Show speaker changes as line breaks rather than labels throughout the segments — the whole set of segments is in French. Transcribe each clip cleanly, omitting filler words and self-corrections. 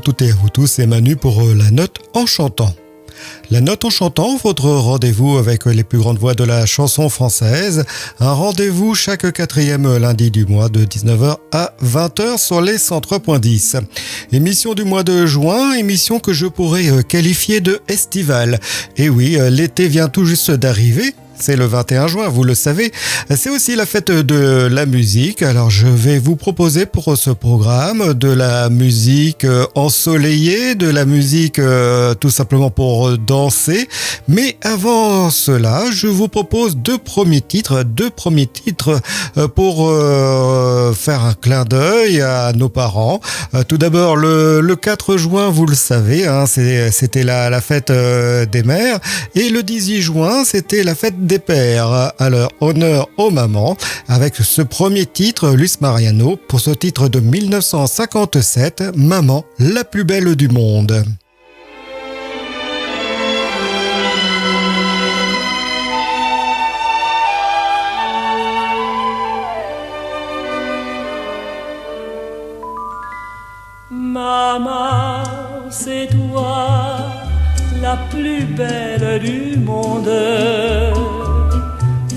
toutes et à vous tous, c'est Manu pour La Note en chantant. La Note en chantant, votre rendez-vous avec les plus grandes voix de la chanson française. Un rendez-vous chaque quatrième lundi du mois de 19h à 20h sur les 103.10. Émission du mois de juin, émission que je pourrais qualifier de estivale. Et oui, l'été vient tout juste d'arriver. C'est le 21 juin, vous le savez. C'est aussi la fête de la musique. Alors, je vais vous proposer pour ce programme de la musique ensoleillée, de la musique tout simplement pour danser. Mais avant cela, je vous propose deux premiers titres pour faire un clin d'œil à nos parents. Tout d'abord, le 4 juin, vous le savez, c'était la fête des mères. Et le 18 juin, c'était la fête des pères. Alors, honneur aux mamans, avec ce premier titre, Luis Mariano, pour ce titre de 1957, Maman, la plus belle du monde.
Maman, c'est toi, la plus belle du monde.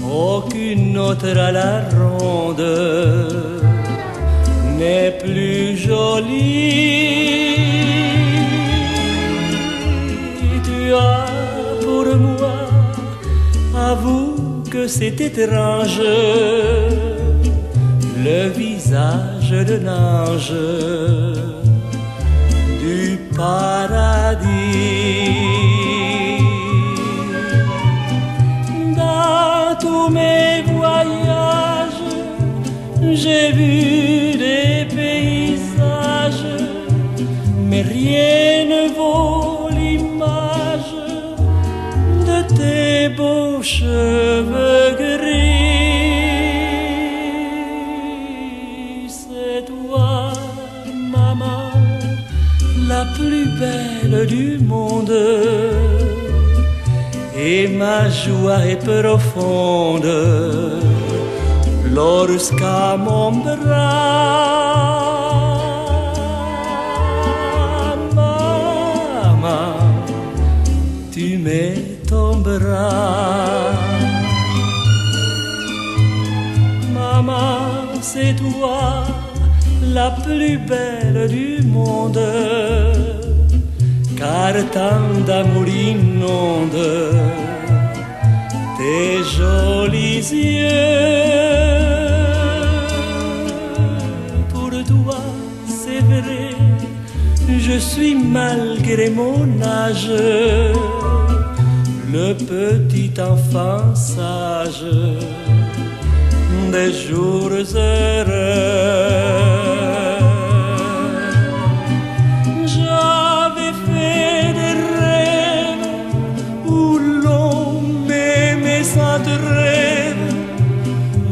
Aucune autre à la ronde n'est plus jolie. Tu as pour moi, avoue que c'est étrange, le visage de l'ange du paradis. Dans tous mes voyages, j'ai vu des paysages, mais rien ne vaut l'image de tes beaux cheveux gris. C'est toi, maman, la plus belle du monde, et ma joie est profonde lorsqu'à mon bras, maman, tu mets ton bras. Maman, c'est toi, la plus belle du monde, car tant d'amour inonde tes jolis yeux. Pour toi, c'est vrai, je suis malgré mon âge le petit enfant sage des jours heureux. J'avais fait des rêves où l'on m'aimait sans trêve,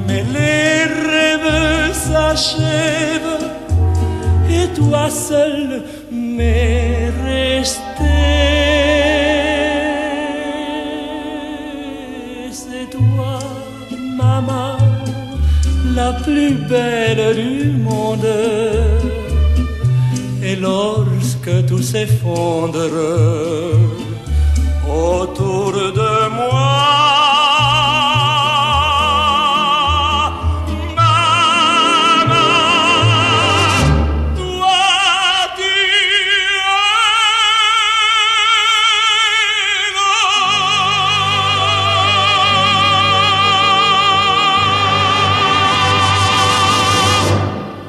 mais les rêves s'achèvent et toi seul m'es resté. C'est toi, maman, la plus belle du monde. Et lorsque tout s'effondre autour de moi,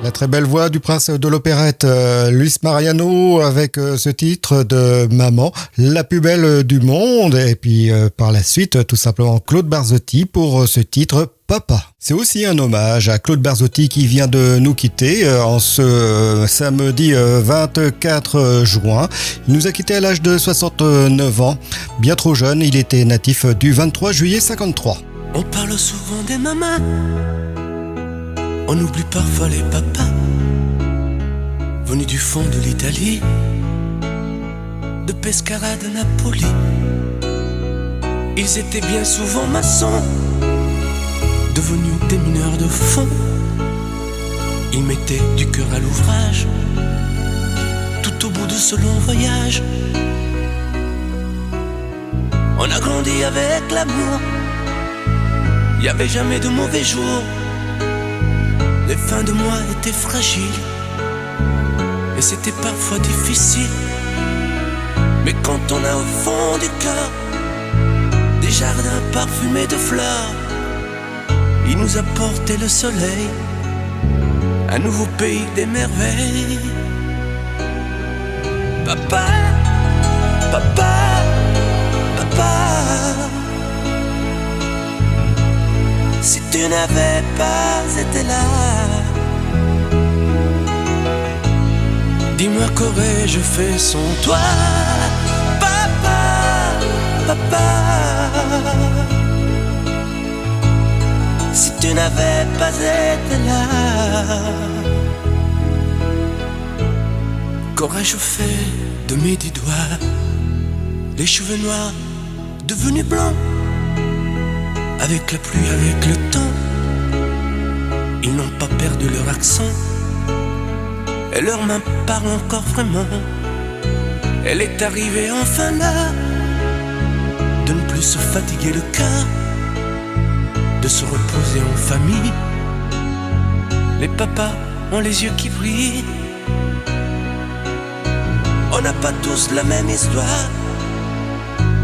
La très belle voix du prince de l'opérette Luis Mariano avec ce titre de Maman, la plus belle du monde. Et puis par la suite, tout simplement Claude Barzotti pour ce titre Papa. C'est aussi un hommage à Claude Barzotti qui vient de nous quitter en ce samedi 24 juin. Il nous a quitté à l'âge de 69 ans. Bien trop jeune, il était natif du 23 juillet 53.
On parle souvent des mamans, on oublie parfois les papas, venus du fond de l'Italie, de Pescara, de Napoli. Ils étaient bien souvent maçons, devenus des mineurs de fond. Ils mettaient du cœur à l'ouvrage, tout au bout de de ce long voyage. On a grandi avec l'amour, y avait jamais de mauvais jours. Les fins de mois étaient fragiles et c'était parfois difficile. Mais quand on a au fond du cœur des jardins parfumés de fleurs, il nous a porté le soleil, un nouveau pays des merveilles. Papa, papa, papa, si tu n'avais pas été là, dis-moi qu'aurais-je fait sans toi. Papa, papa, si tu n'avais pas été là, qu'aurais-je fait de mes 10 doigts? Les cheveux noirs devenus blancs, avec la pluie, avec le temps, ils n'ont pas perdu leur accent. Et leurs mains parlent encore vraiment. Elle est arrivée enfin là, de ne plus se fatiguer le cœur, de se reposer en famille. Les papas ont les yeux qui brillent. On n'a pas tous la même histoire,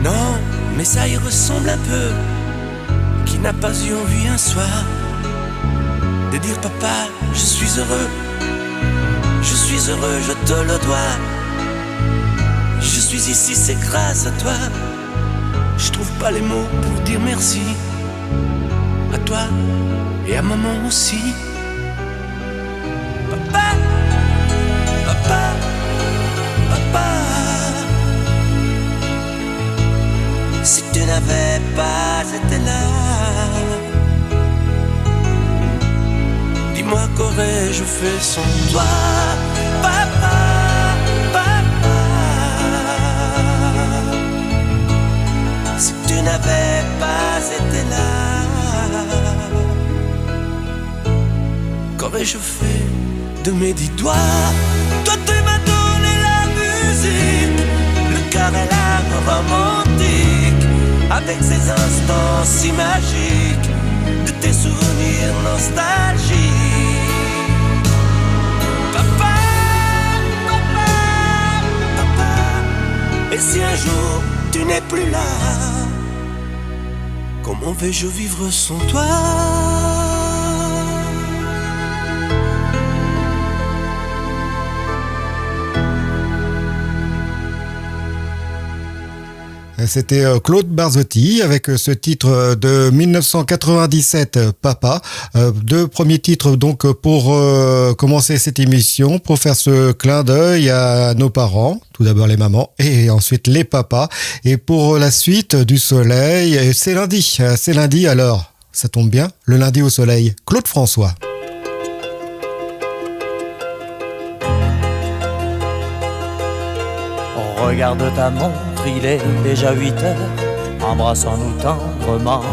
non, mais ça y ressemble un peu. Qui n'a pas eu envie un soir de dire papa, je suis heureux, je suis heureux, je te le dois. Je suis ici, c'est grâce à toi. Je trouve pas les mots pour dire merci à toi et à maman aussi. Papa, papa, papa, si tu n'avais pas été là, dis-moi qu'aurais-je fait sans toi. Papa, papa, si tu n'avais pas été là, qu'aurais-je fait de mes 10 doigts? Toi tu m'as donné la musique, le cœur et l'âme romantique, avec ces instants si magiques, de tes souvenirs nostalgiques. Papa, papa, papa, et si un jour tu n'es plus là, comment vais-je vivre sans toi?
C'était Claude Barzotti avec ce titre de 1997, Papa. Deux premiers titres donc pour commencer cette émission, pour faire ce clin d'œil à nos parents, tout d'abord les mamans et ensuite les papas. Et pour la suite du soleil, c'est lundi alors, ça tombe bien, le lundi au soleil, Claude François.
Regarde ta montre, il est déjà 8 heures, embrassons-nous tendrement.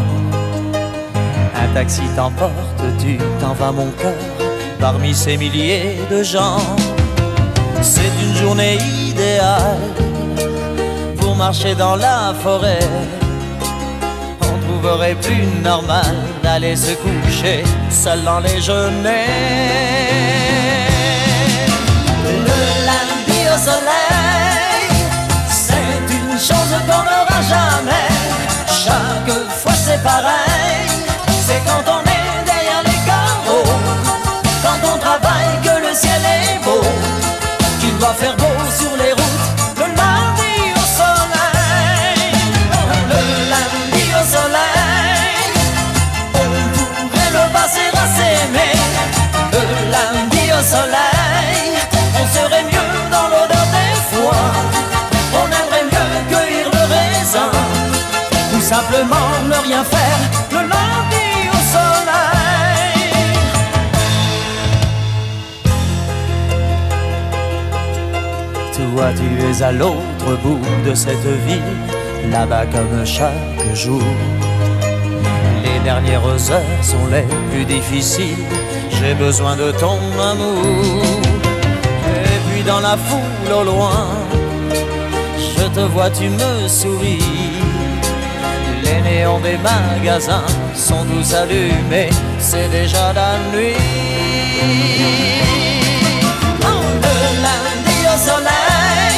Un taxi t'emporte, tu t'en vas mon cœur, parmi ces milliers de gens. C'est une journée idéale pour marcher dans la forêt. On trouverait plus normal d'aller se coucher seul dans les genêts. Le lundi au soleil, chose qu'on n'aura jamais. Chaque fois c'est pareil, c'est quand on est derrière les carreaux, quand on travaille que le ciel est beau, qu'il doit faire beau sur les routes. Le lundi au soleil, le lundi au soleil, on pourrait le passer à s'aimer. Le lundi au soleil, on serait mieux dans l'odeur des foins. On aimerait mieux cueillir le raisin, ou simplement ne rien faire le lundi au soleil. Toi tu es à l'autre bout de cette ville, là-bas comme chaque jour. Les dernières heures sont les plus difficiles, j'ai besoin de ton amour. Et puis dans la foule au loin, je te vois, tu me souris. Les néons des magasins sont tous allumés, c'est déjà la nuit. Oh, le lundi au soleil,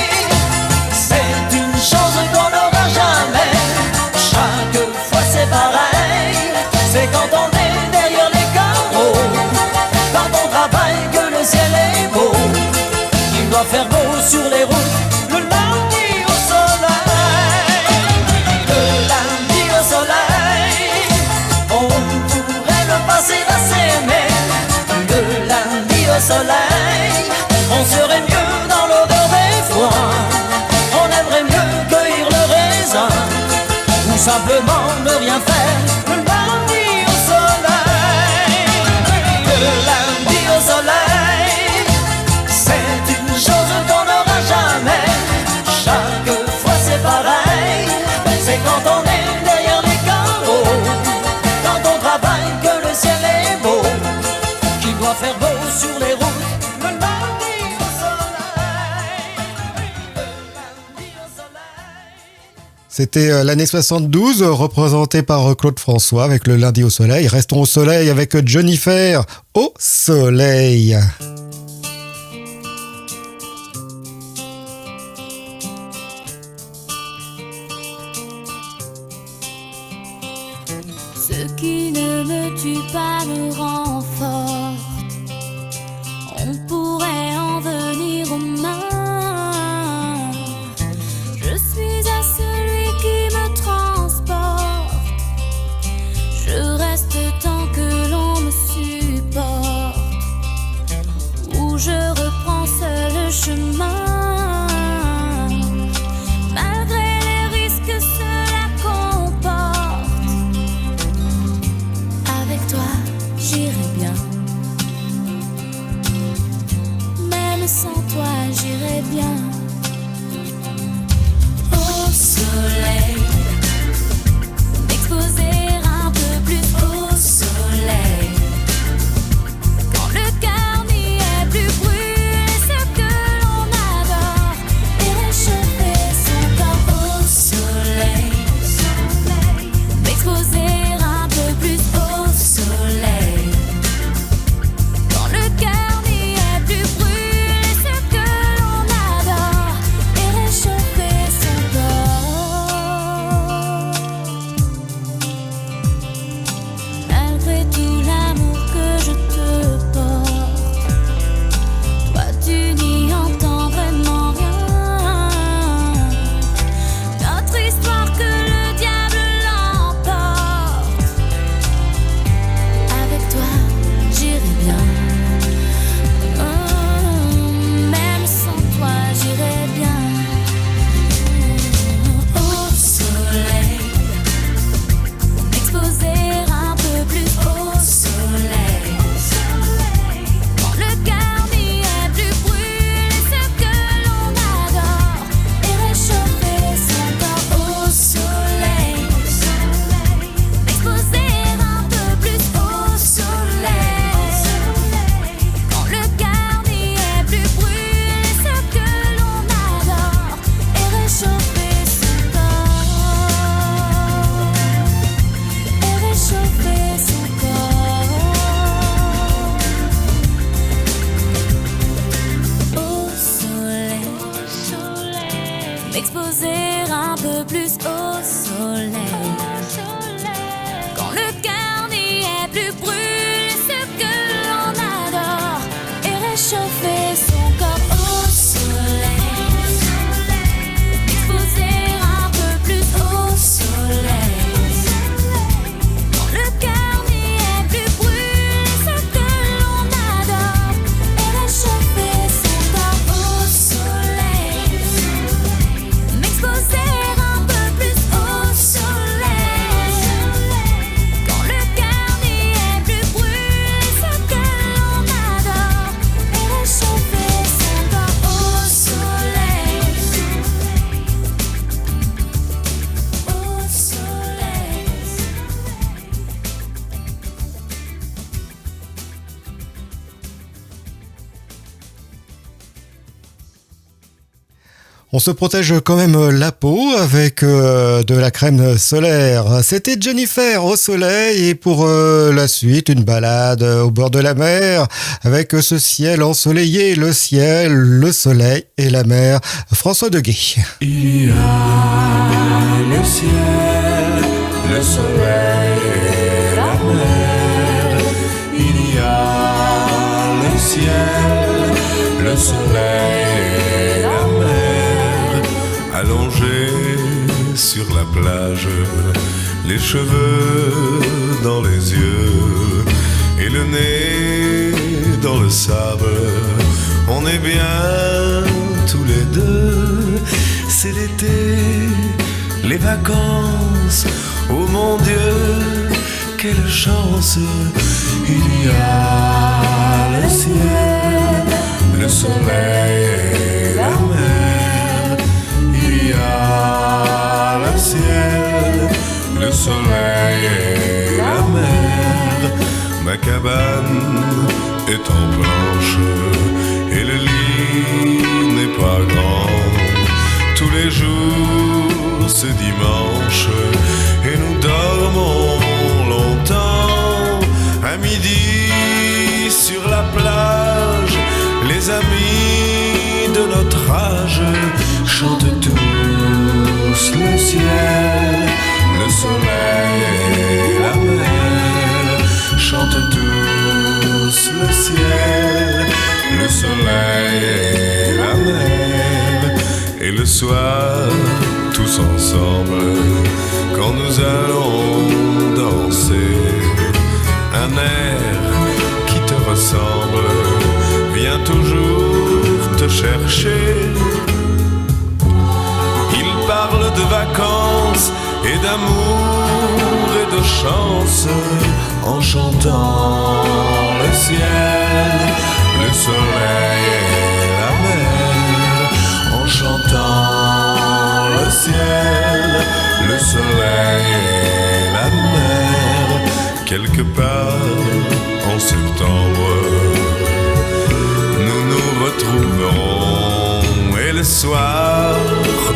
c'est une chose qu'on n'aura jamais. Chaque fois c'est pareil, c'est quand on est derrière les carreaux, quand on travaille que le ciel est beau. Il doit faire beau sur les routes, le lundi au soleil. Le lundi au soleil, on pourrait le passer à s'aimer. Le lundi au soleil, on serait mieux dans l'odeur des foins. On aimerait mieux cueillir le raisin, ou simplement ne rien faire. Le lundi au soleil, le lundi au soleil, c'est une chose qu'on n'aura jamais. Chaque fois c'est pareil, c'est quand on est derrière les carreaux, quand on travaille que le ciel est beau, qu'il doit faire beau sur les routes. Le lundi au soleil, le lundi au soleil.
C'était l'année 72, représentée par Claude François avec le lundi au soleil. Restons au soleil avec Jennifer au soleil.
Ce qui ne me tue pas me rend forte. On pourrait en venir aux mains. Je suis à celui qui me transporte. Je reste tant que l'on me supporte, où je reprends seul le chemin, malgré les risques que cela comporte. Avec toi, j'irai bien. Même sans toi, j'irai bien. Au soleil, m'exposer un peu plus au soleil. Quand le cœur n'y est plus, brûler ce que l'on adore et réchauffer son corps au soleil. M'exposer un peu plus au soleil. Quand le cœur n'y est plus, brûler ce que l'on adore et réchauffer son corps. Malgré tout l'amour que je te porte, toi tu n'y entends vraiment rien. Notre histoire que le diable l'emporte. Avec toi, j'irai bien. Même sans toi, j'irai bien. Au soleil, m'exposer un peu plus au soleil. Quand le cœur n'y est plus, brûler ce que l'on adore et réchauffer son corps au soleil. M'exposer un peu plus au soleil. Quand le cœur n'y est plus, brûler ce que l'on adore et réchauffer son corps. Et réchauffer son corps. Au soleil, m'exposer un peu plus au soleil. Quand le cœur n'y est plus, brûler ce que l'on adore et réchauffer son corps au soleil. M'exposer un peu plus au soleil. Quand le cœur n'y est plus, brûler ce que l'on adore et réchauffer son corps au soleil. M'exposer un peu plus au soleil.
On se protège quand même la peau avec de la crème solaire. C'était Jennifer au soleil et pour la suite, une balade au bord de la mer avec ce ciel ensoleillé, le ciel, le soleil et la mer. François Deguet.
Il y a le ciel, le soleil et la mer. Il y a le ciel, le soleil et la mer. Allongés sur la plage, les cheveux dans les yeux et le nez dans le sable. On est bien tous les deux. C'est l'été, les vacances. Oh mon Dieu, quelle chance. Il y a le ciel, le soleil et la mer. Il y a le ciel, le soleil et la mer. Ma cabane est en planche et le lit n'est pas grand. Tous les jours c'est dimanche et nous dormons longtemps. À midi sur la plage, les amis de notre âge chantent tous le ciel, le soleil et la mer. Chantent tous le ciel, le soleil et la mer. Et le soir, tous ensemble, quand nous allons danser, un air qui te ressemble vient toujours te chercher. Il parle de vacances et d'amour et de chance en chantant le ciel, le soleil et la mer. En chantant le ciel, le soleil et la mer. Quelque part en septembre, nous nous retrouverons. Et le soir,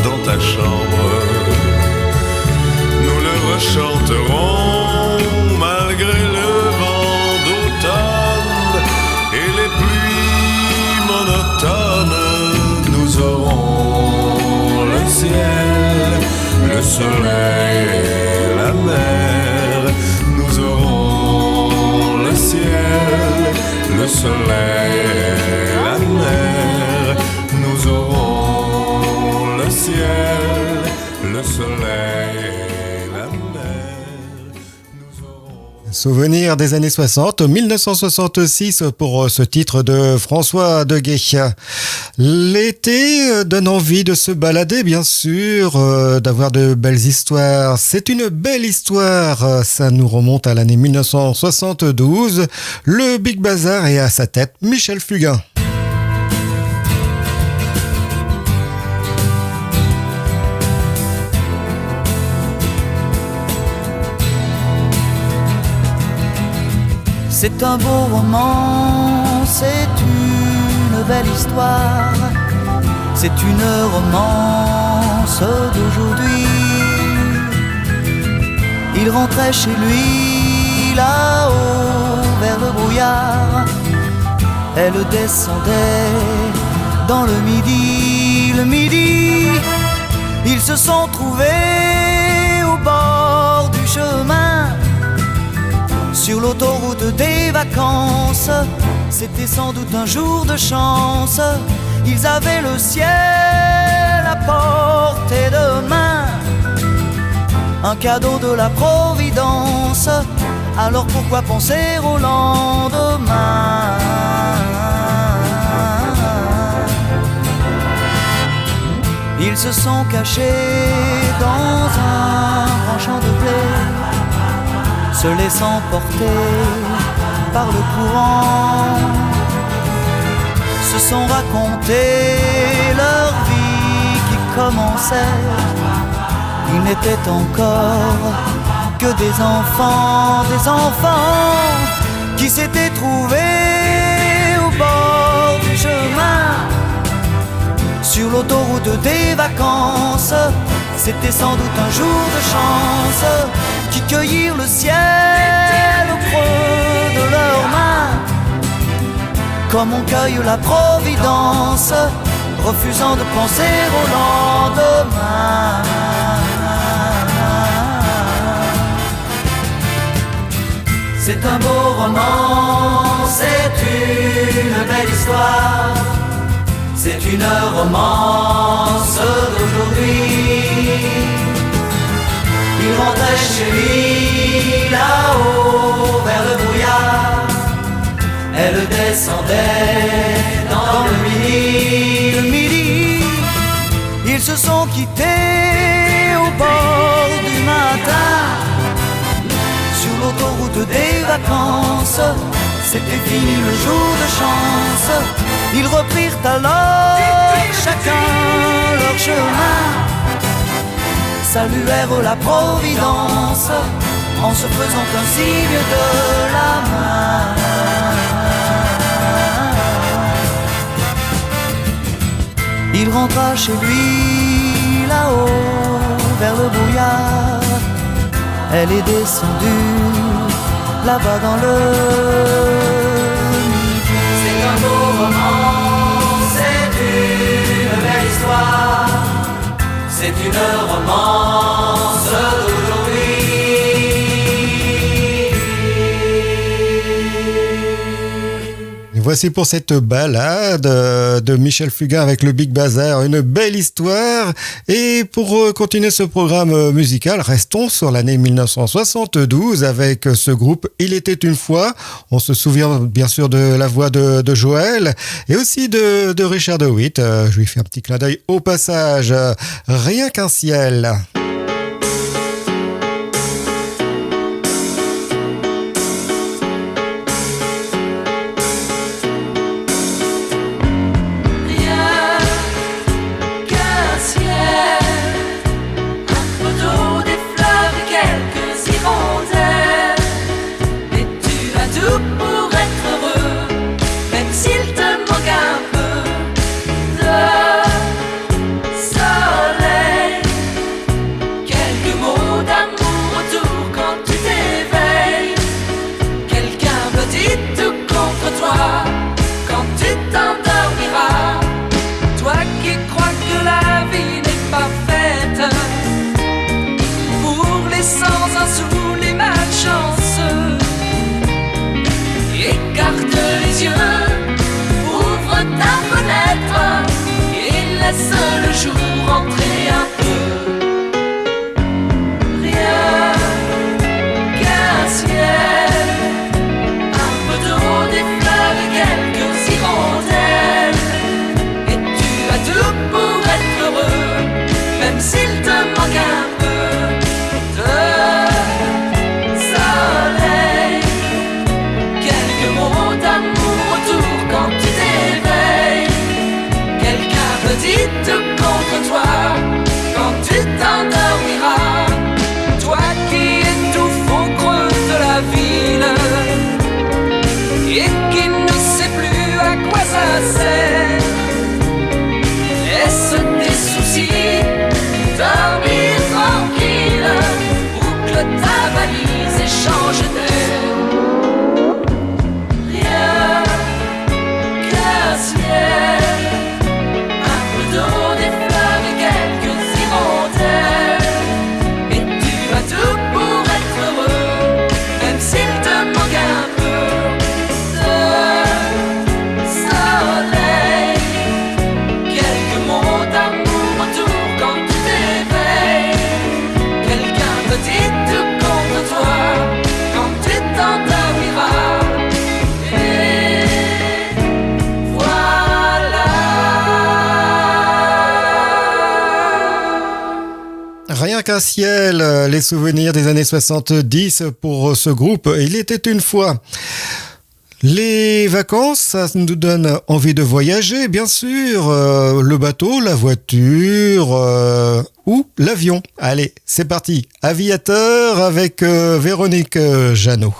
dans ta chambre, nous le rechanterons. Malgré le vent d'automne et les pluies monotones, nous aurons le ciel, le soleil et la mer. Nous aurons le ciel, le soleil et la mer. Nous aurons le ciel, le soleil et la mer.
Souvenir des années 60, 1966 pour ce titre de François Deguet. L'été donne envie de se balader, bien sûr, d'avoir de belles histoires. C'est une belle histoire, ça nous remonte à l'année 1972. Le Big Bazar est à sa tête Michel Fugain.
C'est un beau roman, c'est une belle histoire, c'est une romance d'aujourd'hui. Il rentrait chez lui là-haut vers le brouillard, elle descendait dans le midi, ils se sont trouvés au bord du chemin. Sur l'autoroute des vacances, c'était sans doute un jour de chance. Ils avaient le ciel à portée de main, un cadeau de la Providence. Alors pourquoi penser au lendemain? Ils se sont cachés dans un grand champ de blé, se laissant porter par le courant, se sont racontés leur vie qui commençait. Ils n'étaient encore que des enfants qui s'étaient trouvés au bord du chemin. sur l'autoroute des vacances. C'était sans doute un jour de chance qui cueillirent le ciel au creux de leurs mains, comme on cueille la providence, refusant de penser au lendemain. C'est un beau roman, c'est une belle histoire, c'est une romance d'aujourd'hui. Il rentrait chez lui là-haut vers le brouillard, elle descendait dans le midi. Ils se sont quittés au bord du matin, sur l'autoroute des vacances. C'était fini le jour de chance. Ils reprirent alors chacun leur chemin, saluèrent la providence en se faisant un signe de la main. Il rentra chez lui là-haut vers le brouillard, elle est descendue là-bas dans le midi. C'est un beau roman, c'est une belle histoire, c'est une romance d'aujourd'hui.
Et voici pour cette balade de Michel Fugain avec le Big Bazar, une belle histoire. Et pour continuer ce programme musical, restons sur l'année 1972 avec ce groupe Il était une fois. On se souvient bien sûr de la voix de Joël et aussi de Richard de Witt. Je lui fais un petit clin d'œil au passage. Rien qu'un ciel.
Le jour entrer un peu. Rien qu'un ciel, un peu d'eau, des fleurs et quelques hirondelles. Et tu as tout pour être heureux, même s'il te manque un peu de soleil. Quelques mots d'amour autour quand tu t'éveilles. Quelqu'un petit contre toi quand tu t'endormiras. Toi qui étouffe au creux de la ville et qui ne sait plus à quoi ça sert. Laisse tes soucis dormir tranquille, boucle ta valise et change d'air. Rien qu'un ciel, des fleurs et quelques hirondelles. Et tu as tout pour être heureux, même s'il te manque un peu de soleil. Quelques mots d'amour autour quand tu t'éveilles. Quelqu'un petit tout contre toi quand tu t'endormiras.
Rien qu'un ciel, les souvenirs des années 70 pour ce groupe. Il était une fois. Les vacances, ça nous donne envie de voyager, bien sûr. Le bateau, la voiture ou l'avion. Allez, c'est parti. Aviateur avec Véronique Jeannot.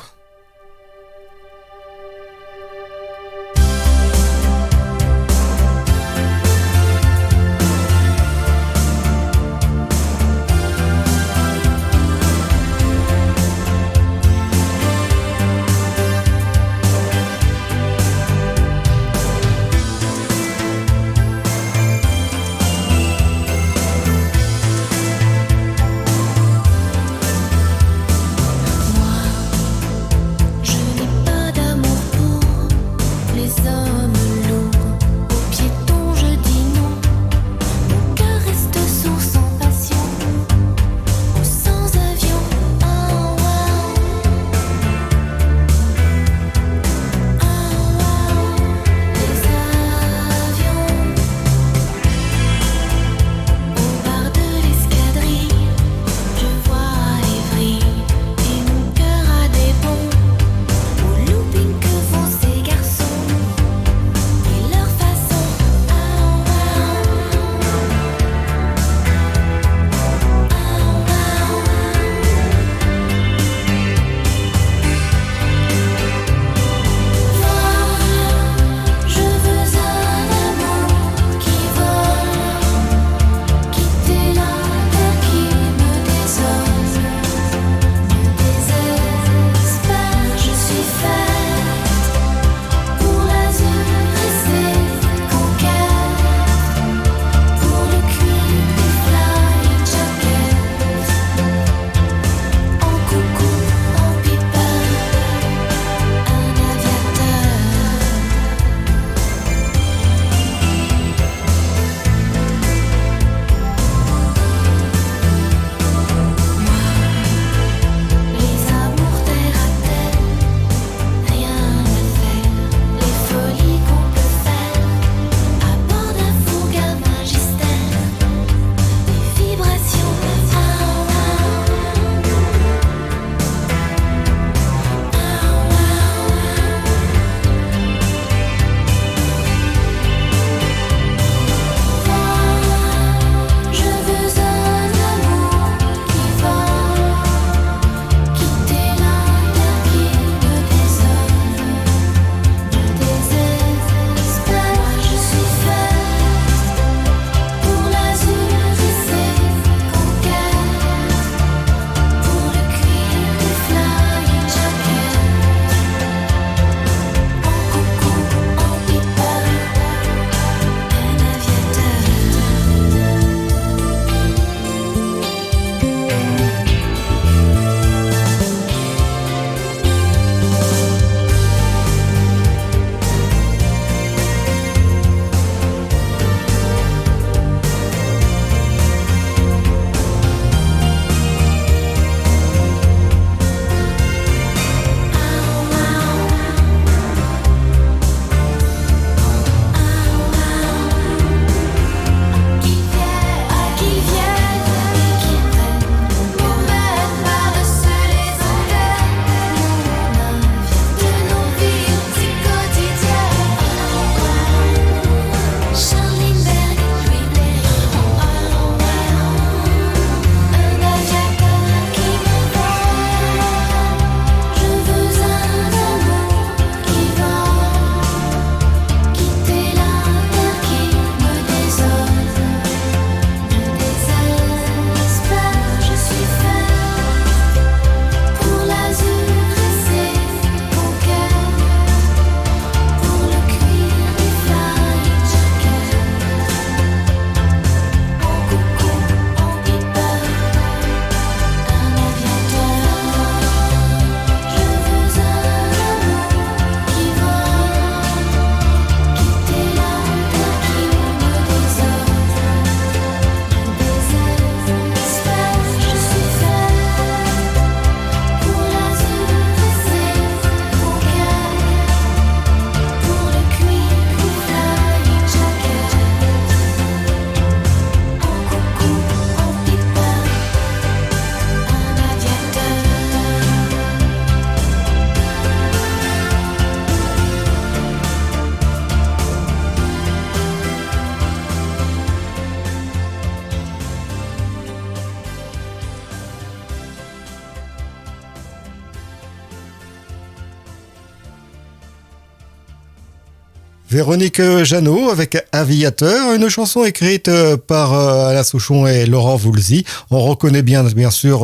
Véronique Jeannot avec Aviateur, une chanson écrite par Alain Souchon et Laurent Voulzy. On reconnaît bien sûr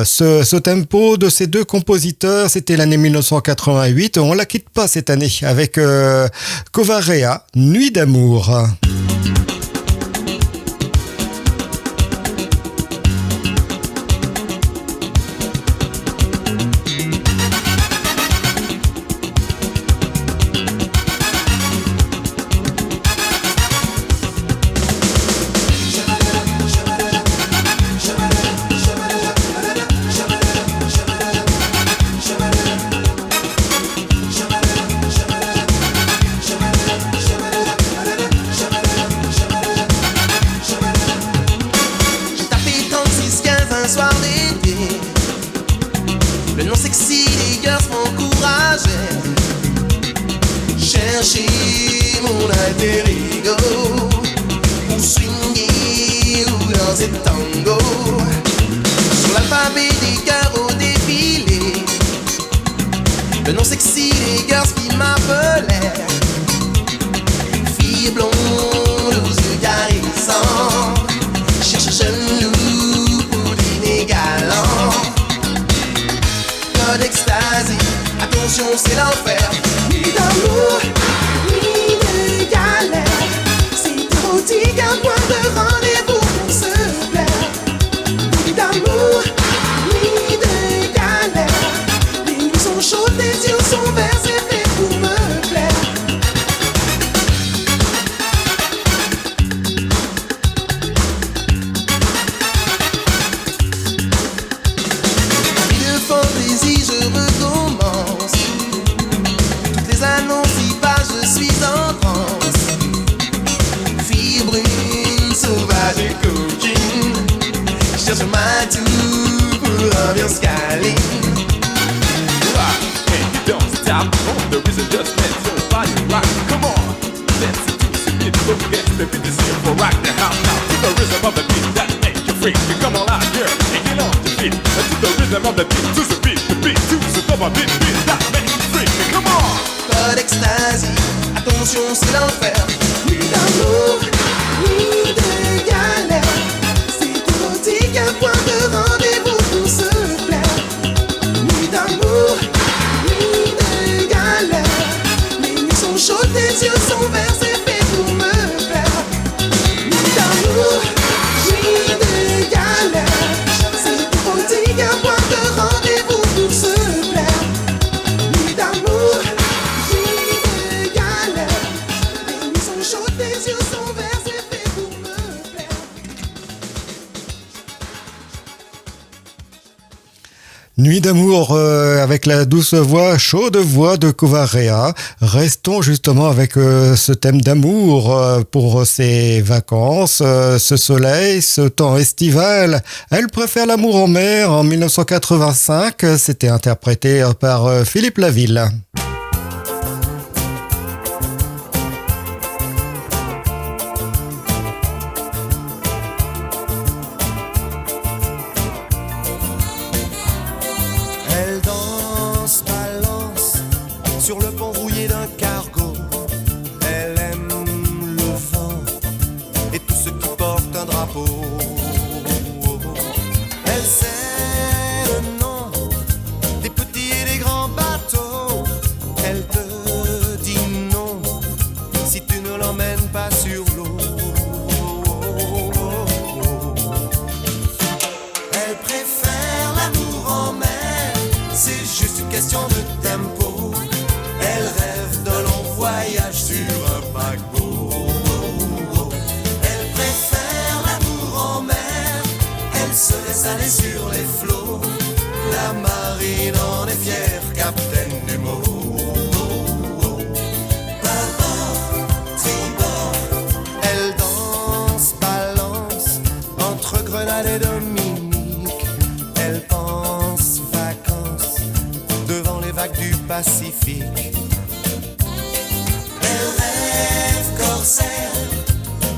ce tempo de ces deux compositeurs. C'était l'année 1988. On la quitte pas cette année avec Covarea, Nuit d'amour.
C'est l'enfer, ni d'amour, ni de galère. C'est érotique, un point de rendez-vous pour se plaire. Ni d'amour, ni de galère. Les nuits sont chaudes, les yeux sont verts, c'est fait pour me plaire. Vie de fantaisie, je recommence. Annonce y va, je suis en transe. Fille brune, sauvage et coquine, cherche ma toux pour ambiance câline.
Rock, and you don't stop. Oh, the reason just let your body rock. Come on, let's introduce a bit. Look at the beat is here for rock the house now. To the rhythm of the beat that makes you freak. Come on out here and get on the beat. To the rhythm of the beat, to the beat, to the double beat that makes you freak. Come on.
Pas d'extasie, attention c'est l'enfer. Ni d'amour, ni de galère. C'est érotique, un point de rendez-vous pour se plaire. Ni d'amour, ni de galère. Les nuits sont chaudes, les yeux sont verts, c'est fait pour me plaire. Ni d'amour, ni de galère. C'est érotique, un point de rendez-vous pour se plaire. Ni d'amour.
Nuit d'amour avec la douce voix, chaude voix de Covarea. Restons justement avec ce thème d'amour pour ces vacances, ce soleil, ce temps estival. Elle préfère l'amour en mer en 1985. C'était interprété par Philippe Laville.
Sur le pont rouillé d'un cargo, elle aime le vent et tout ce qui porte un drapeau. Elle sait le nom des petits et des grands bateaux. Elle te dit non si tu ne l'emmènes pas sur l'eau. Elle préfère l'amour en mer, c'est juste une question de tempo. Elle rêve d'un long voyage sur un paquebot. Elle préfère l'amour en mer, elle se laisse aller sur les flots. La marine en est fière, capitaine du mot. Bâbord, tribord, elle danse, balance entre Grenade et Dominique. Elle pense vacances devant les vagues du Pacifique.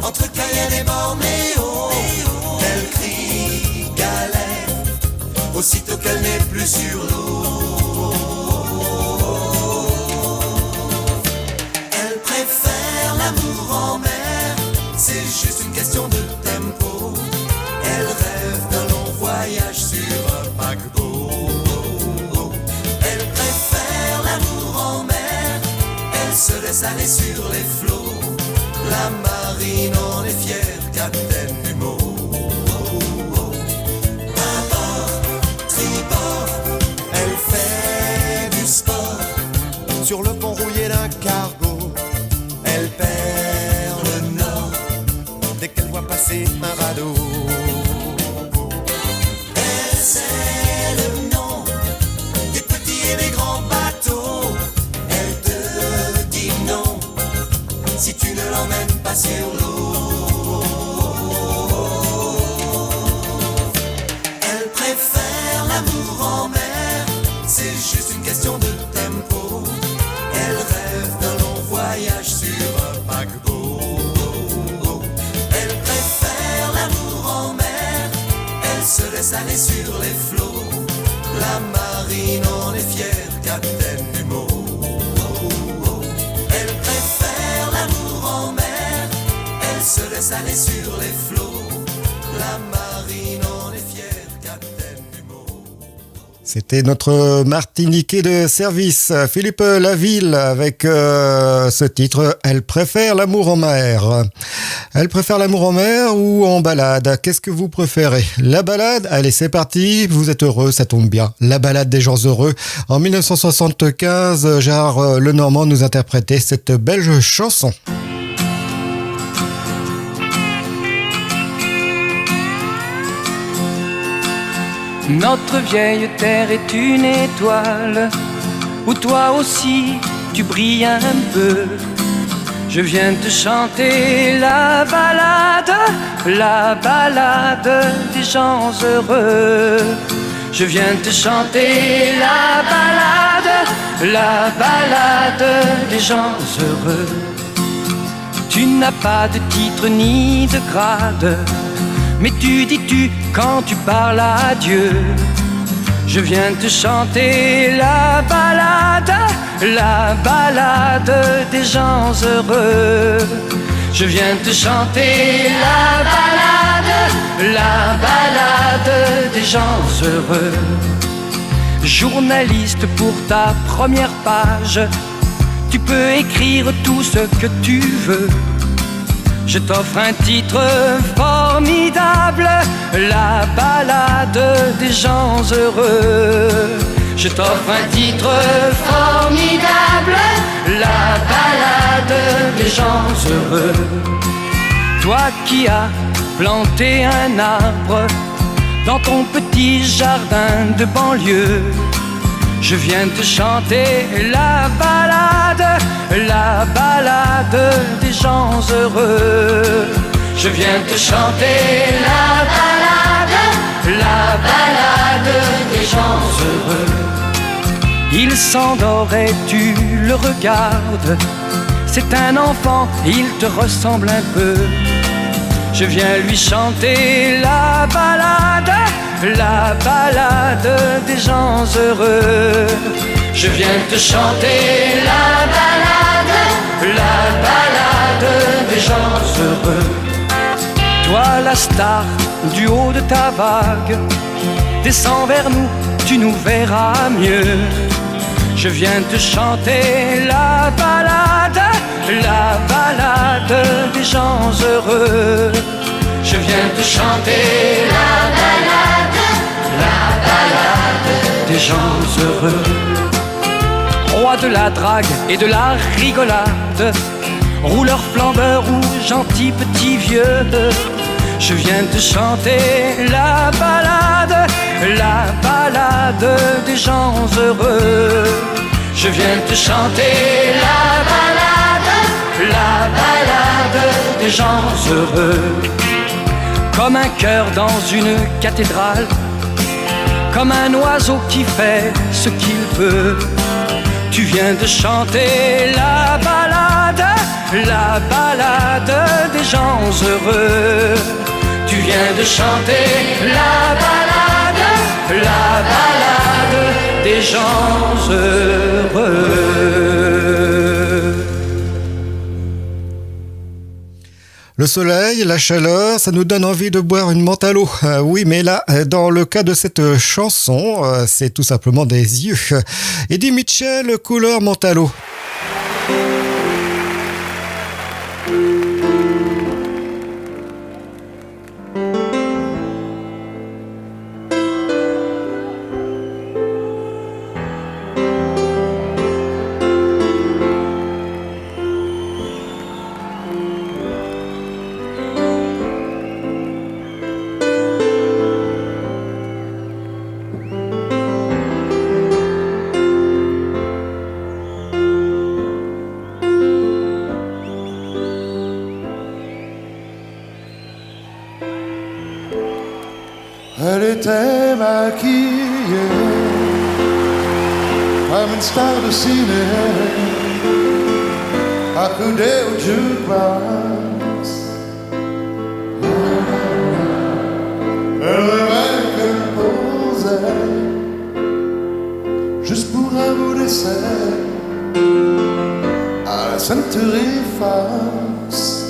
Entre Cayenne et Bornéo, elle crie galère aussitôt qu'elle n'est plus sur l'eau. Elle préfère question de tempo. Elle rêve d'un long voyage sur un paquebot. Elle préfère l'amour en mer. Elle se laisse aller sur les flots. La marine en est fière, capitaine du mot. Sur le pont rouillé d'un cargo, elle perd le nord dès qu'elle voit passer un radeau. Elle sait le nom des petits et des grands bateaux. Elle te dit non si tu ne l'emmènes pas sur l'eau. Elle préfère l'amour en mer, c'est juste une question de tempo. Elle rêve d'un long voyage sur un paquebot. Elle préfère l'amour en mer. Elle se laisse aller sur les flots. La marine en est fière, capitaine du mot. Elle préfère l'amour en mer. Elle se laisse aller sur les flots. La marine en est fière, capitaine du mot.
C'était notre Martiniquais de service, Philippe Laville, avec ce titre « Elle préfère l'amour en mer ». Elle préfère l'amour en mer ou en balade? Qu'est-ce que vous préférez? La balade? Allez, c'est parti, vous êtes heureux, ça tombe bien. La balade des gens heureux. En 1975, Gérard Lenormand nous interprétait cette belle chanson.
Notre vieille terre est une étoile où toi aussi tu brilles un peu. Je viens te chanter la balade des gens heureux. Je viens te chanter la balade des gens heureux. Tu n'as pas de titre ni de grade, mais tu dis tu quand tu parles à Dieu. Je viens te chanter la balade des gens heureux. Je viens te chanter la balade des gens heureux. Journaliste pour ta première page, tu peux écrire tout ce que tu veux. Je t'offre un titre formidable, la balade des gens heureux. Je t'offre un titre formidable, la balade des gens heureux. Toi qui as planté un arbre dans ton petit jardin de banlieue, je viens te chanter la balade des gens heureux. Je viens te chanter la balade des gens heureux. Il s'endort et tu le regardes. C'est un enfant, il te ressemble un peu. Je viens lui chanter la balade des gens heureux. Je viens te chanter la balade des gens heureux. Toi la star du haut de ta vague, descends vers nous, tu nous verras mieux. Je viens te chanter la balade des gens heureux. Je viens te chanter la balade des gens heureux. Roi de la drague et de la rigolade, rouleur flambeur ou gentil petit vieux, je viens te chanter la balade des gens heureux. Je viens te chanter la balade des gens heureux. Comme un cœur dans une cathédrale, comme un oiseau qui fait ce qu'il veut, tu viens de chanter la balade des gens heureux. Tu viens de chanter la balade des gens heureux.
Le soleil, la chaleur, ça nous donne envie de boire une menthe à l'eau. Oui, mais là, dans le cas de cette chanson, c'est tout simplement des yeux. Eddie Mitchell, couleur menthe à l'eau.
Elle était maquillée comme une star de ciné, accoudée au jukebox. Elle rêvait qu'elle posait juste pour un beau dessert à la Century Fox.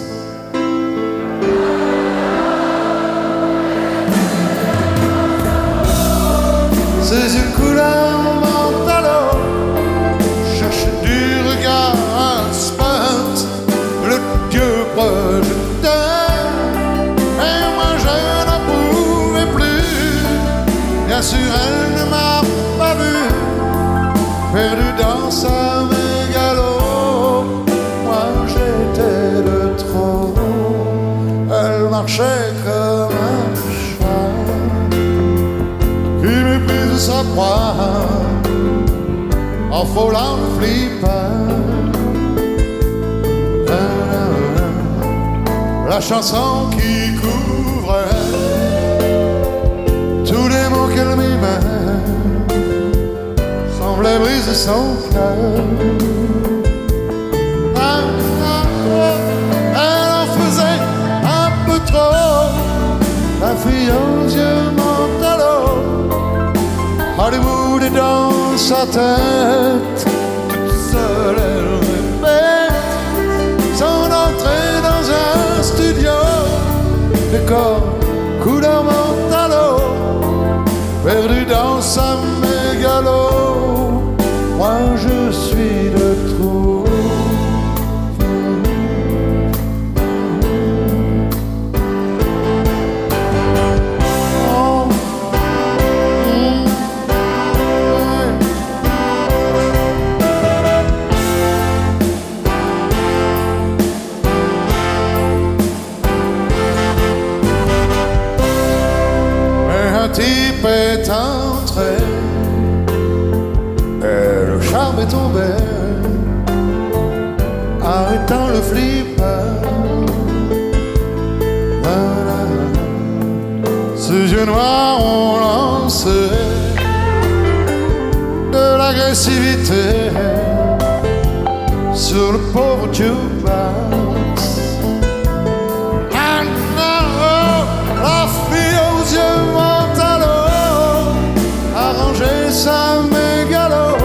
Ses yeux couleur menthe à l'eau cherchaient du regard un spot, le Dieu projetait. Et moi je n'en pouvais plus. Bien sûr elle ne m'a pas vu, perdu dans sa mégalo. Moi j'étais de trop. Elle marchait comme un méprise sa proie en frôlant le flipper. La chanson qui couvrait tous les mots qu'elle mimait semblait briser son cœur. Elle en faisait un peu trop, la fille aux yeux menthe à l'eau. Hollywood est dans sa tête, toute seule elle répète son entrée dans un studio. Décor, couleur menthe à l'eau, perdu dans sa mégalo. Moi je suis de trop. Type est entré et le charme est tombé, arrêtant le flipper. Ses yeux noirs ont lancé de l'agressivité sur le pauvre jukebox. La fille aux yeux menthe à l'eau arrangeait sa mégalo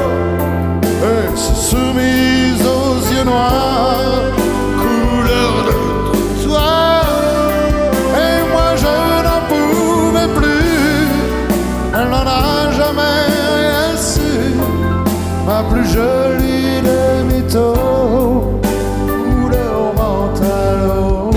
et se soumise aux yeux noirs, couleur de trottoir. Et moi je n'en pouvais plus, elle n'en a jamais rien su, ma plus jolie des mythos, couleur menthe à l'eau.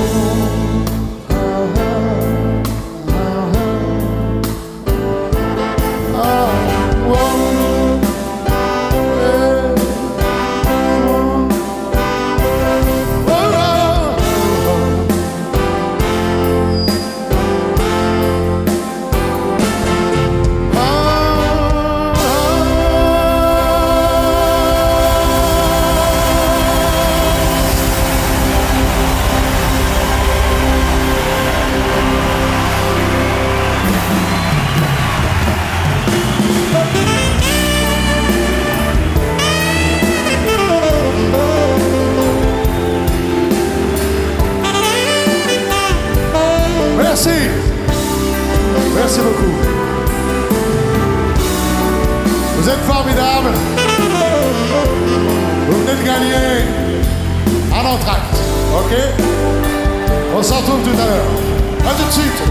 Merci beaucoup. Vous êtes formidables. Vous venez de gagner un entracte, ok? On se retrouve tout à l'heure. À tout de suite.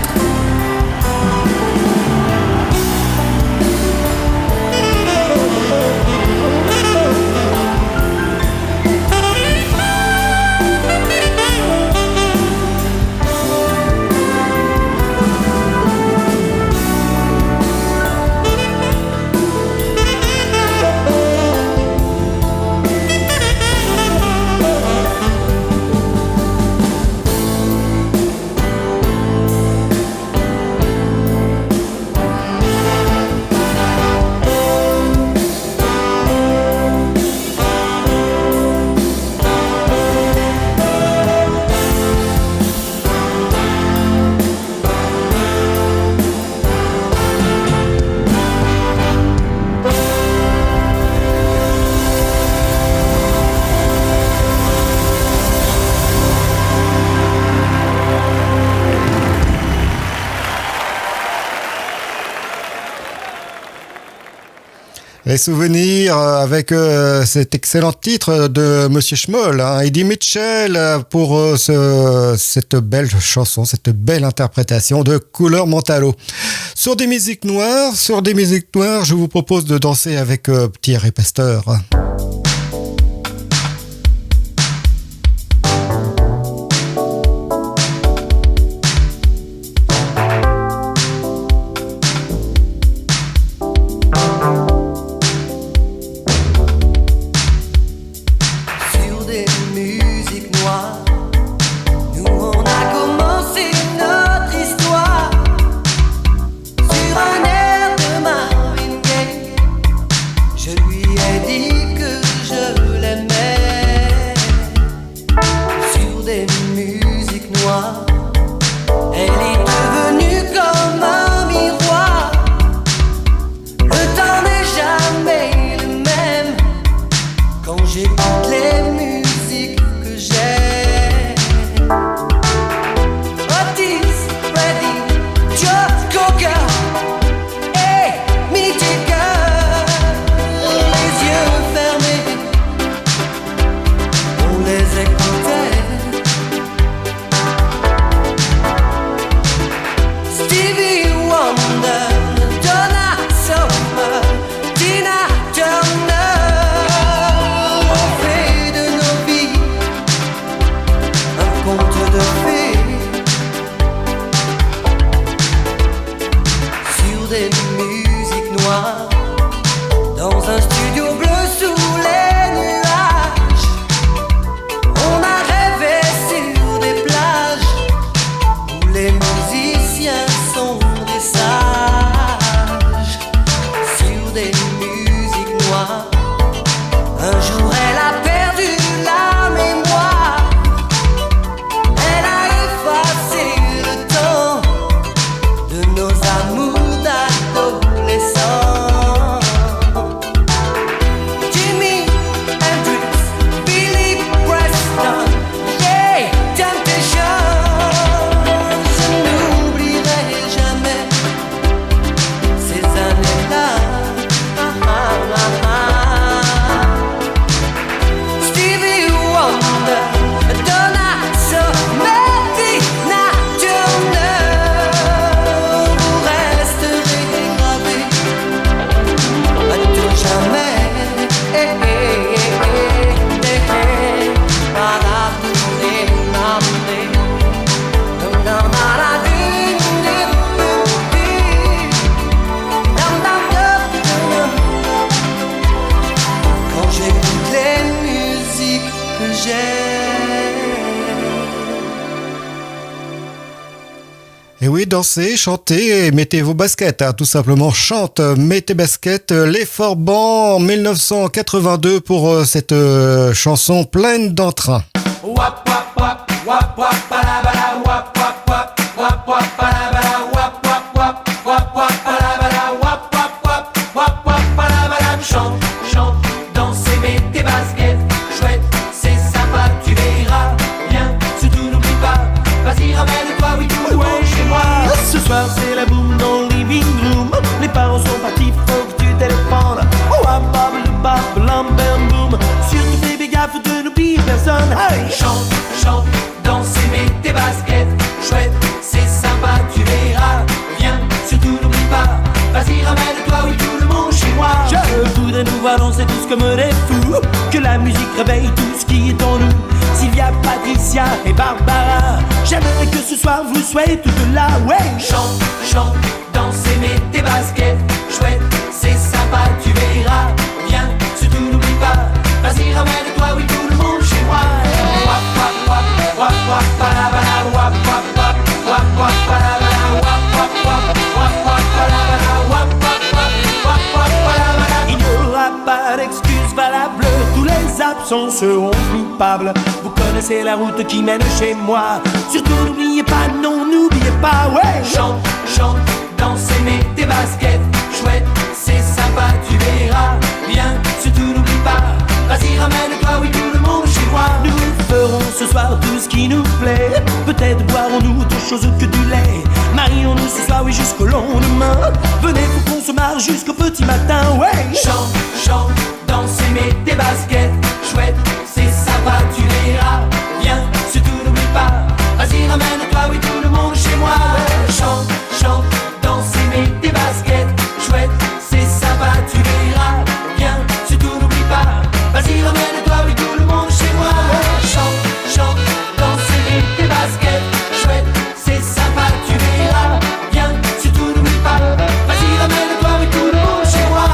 Les souvenirs avec cet excellent titre de Monsieur Schmoll, hein, Eddie Mitchell, pour cette belle chanson, cette belle interprétation de Couleur Mentalo. Sur des musiques noires, je vous propose de danser avec Thierry Pasteur. Et oui, dansez, chantez et mettez vos baskets, hein, tout simplement chante, mettez baskets, les Forbans en 1982 pour cette chanson pleine d'entrain.
Wap wap wap wap wap balabala wap wap wap wap wap balabala wap wap wap wap wap balabala wap wap wap wap wap balabala. Chante, chante, dansez, mets tes baskets, chouette, c'est sympa, tu verras bien, surtout n'oublie pas, vas-y ramène-toi, oui, tout le monde chez moi.
Ce soir c'est la boum dans le living room, les parents sont partis, faut que tu téléphones. Wap bab le bab lam bam boum, surtout fais gaffe de n'oublier personne. Hey,
chante, chante, dansez, mets tes baskets. baskets. Chouette, c'est sympa, tu verras. Viens, surtout n'oublie pas. Vas-y, ramène-toi, oui, tout le monde chez moi.
Je voudrais nous voir danser tous comme des fous. Que la musique réveille tout ce qui est en nous. Sylvia, Patricia et Barbara. J'aimerais que ce soir vous soyez toutes là, ouais.
Chante, chante, dansez, mets tes baskets. Chouette, c'est sympa, tu verras. Viens, surtout n'oublie pas. Vas-y, ramène-toi, oui, tout le monde chez moi. Wap, wap, wap, wap, wap, palabala, wap, wap, wap, wap, wap, palabala, wap, wap, wap, wap, wap, palabala, wap, wap, wap, wap, wap, palabala.
Il n'y aura pas d'excuses valables. Tous les absents seront coupables. Vous connaissez la route qui mène chez moi. Surtout n'oubliez pas, non, n'oubliez pas, ouais.
Chante, chante, dansez, mets tes baskets. Chouette, c'est sympa, tu verras. Viens, surtout n'oublie pas. Vas-y, ramène-toi, oui, tout le monde chez moi.
Nous ferons ce soir tout ce qui nous plaît. Peut-être boirons-nous autre chose que du lait. Marions-nous ce soir, oui, jusqu'au lendemain. Venez, faut qu'on se marre jusqu'au petit matin, ouais.
Chante, chante, dansez, mets tes baskets. Chouette, c'est sympa, tu verras. Viens, surtout n'oublie pas. Vas-y, ramène-toi, oui, tout le monde chez moi. Chante, chante, dansez, mets tes baskets. Chouette, c'est sympa, tu verras. Viens, surtout n'oublie pas. Vas-y, ramène-toi, oui, tout le monde chez moi. Chante, chante, dansez, mets tes baskets. Chouette, c'est sympa, tu verras. Viens, surtout n'oublie pas. Vas-y, ramène-toi, oui, tout le monde chez moi.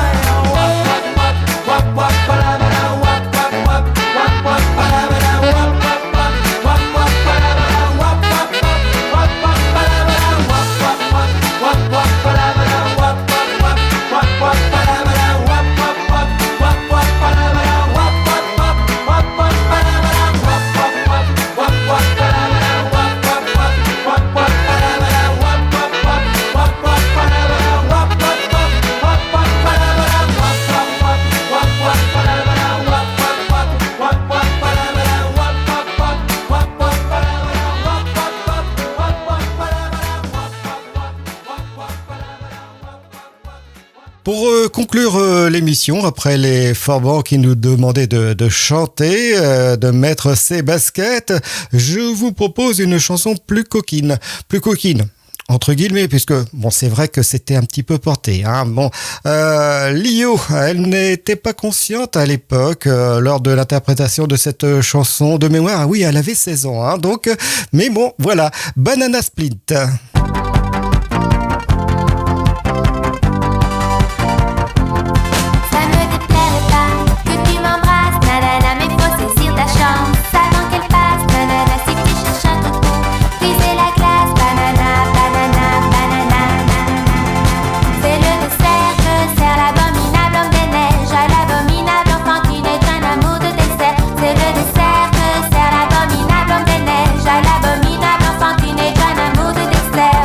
Wap, wap, wap, wap, wap, palabala, wap, wap, wap, wap, wap, palabala, wap, wap, wap, wap, wap, palabala, wap, wap, wap, wap, wap, palabala, wap, wap, wap, wap, wap, palabala, wap, wap, wap, wap, wap, palabala, wap, wap, wap, wap, wap, palabala, wap, wap, wap, wap, wap, palabala, wap, wap, wap, wap, wap, palabala, wap, wap, wap, wap, wap, palabala, wap, wap, wap, wap, wap, palabala, wap, wap, wap, wap, wap, palabala, wap, wap, wap, wap, wap, palabala, wap, wap, wap, wap, wap, palabala, wap, wap, wap, wap, wap, palabala, wap, wap, wap, wap, wap, palabala.
Pour conclure l'émission, après les Forbans qui nous demandaient de chanter, de mettre ses baskets, je vous propose une chanson plus coquine. Plus coquine, entre guillemets, puisque bon, c'est vrai que c'était un petit peu porté. Hein. Bon, Lio, elle n'était pas consciente à l'époque lors de l'interprétation de cette chanson de mémoire. Ah oui, elle avait 16 ans, hein, donc. Mais bon, voilà, Banana Split.
Ça me déplairait pas que tu m'embrasses, nanana, mais faut saisir ta chance avant qu'elle passe, nanana, si tu cherches un truc pour briser la glace, banana, banana, banana, nanana. C'est le dessert que sert l'abominable homme des neiges à l'abominable enfant qui n'est qu'un amour de dessert. C'est le dessert que sert l'abominable homme des neiges à l'abominable enfant qui n'est qu'un amour de dessert.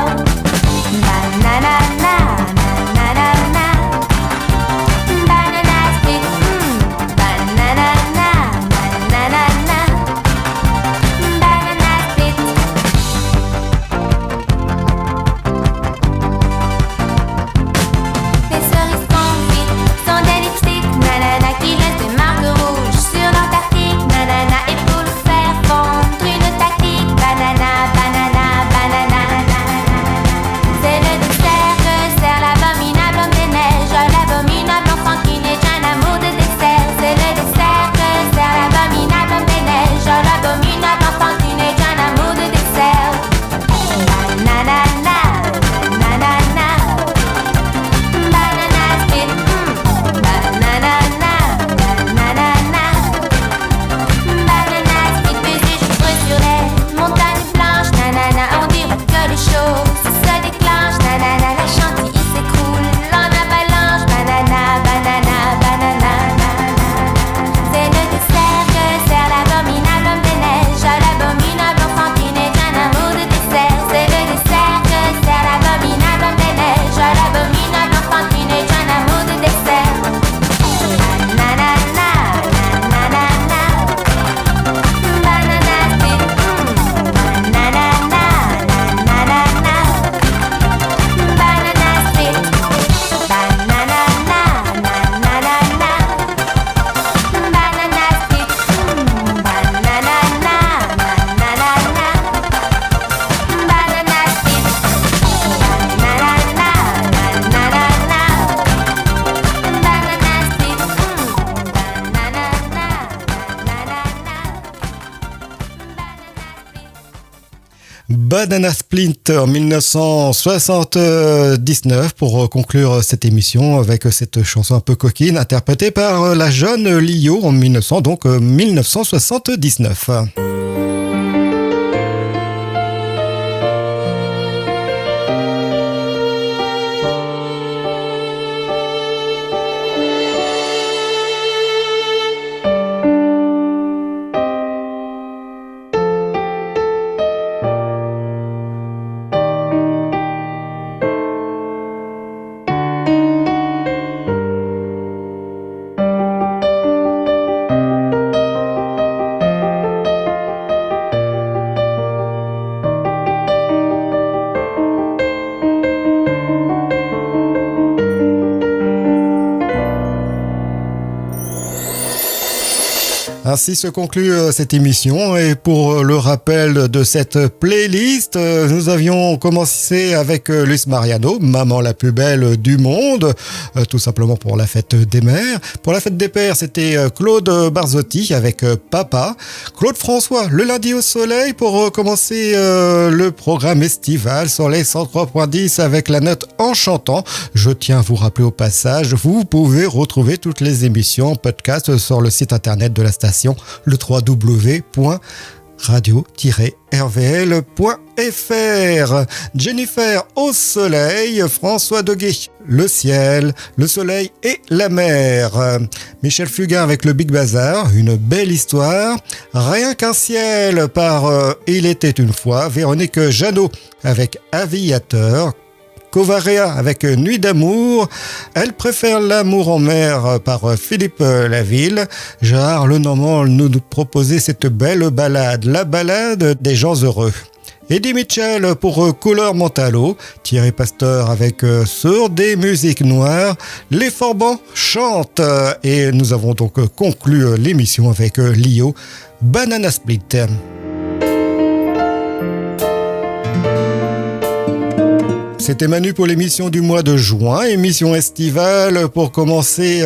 Banana Splint en 1979 pour conclure cette émission avec cette chanson un peu coquine interprétée par la jeune Lio en 1979. Ainsi se conclut cette émission et pour le rappel de cette playlist, nous avions commencé avec Luis Mariano, Maman la plus belle du monde, tout simplement pour la fête des mères. Pour la fête des pères, c'était Claude Barzotti avec Papa. Claude François, Le lundi au soleil pour commencer le programme estival sur les 103.10 avec la note en chantant. Je tiens à vous rappeler au passage, vous pouvez retrouver toutes les émissions en podcast sur le site internet de la station, le www.radio-rvl.fr. Jennifer au soleil, François Doguet, le ciel, le soleil et la mer. Michel Fugain avec le Big Bazar, une belle histoire. Rien qu'un ciel par Il était une fois. Véronique Jeannot avec Aviateur. Covarea avec Nuit d'amour, Elle préfère l'amour en mer par Philippe Laville. Gérard Lenormand nous proposait cette belle balade, la balade des gens heureux. Eddie Mitchell pour Couleur Mentalo, Thierry Pasteur avec Sur des musiques noires, Les Forbans chantent et nous avons donc conclu l'émission avec Lio, Banana Split. C'était Manu pour l'émission du mois de juin, émission estivale pour commencer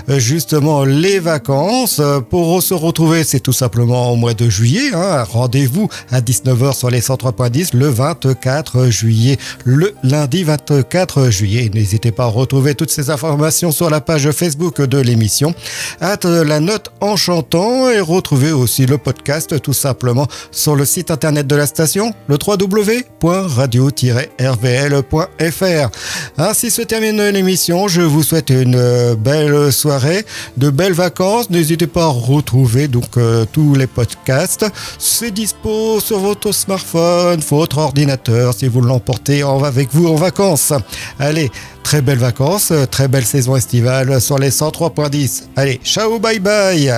justement les vacances. Pour se retrouver, c'est tout simplement au mois de juillet. Rendez-vous à 19h sur les 103.10 le 24 juillet, le lundi 24 juillet. N'hésitez pas à retrouver toutes ces informations sur la page Facebook de l'émission. Hâte la note en chantant et retrouvez aussi le podcast tout simplement sur le site internet de la station, le www.radio-rvl.fr. Ainsi se termine l'émission. Je vous souhaite une belle soirée, de belles vacances. N'hésitez pas à retrouver donc tous les podcasts. C'est dispo sur votre smartphone, votre ordinateur si vous l'emportez avec vous en vacances. Allez, très belles vacances, très belle saison estivale sur les 103.10. Allez, ciao, bye bye.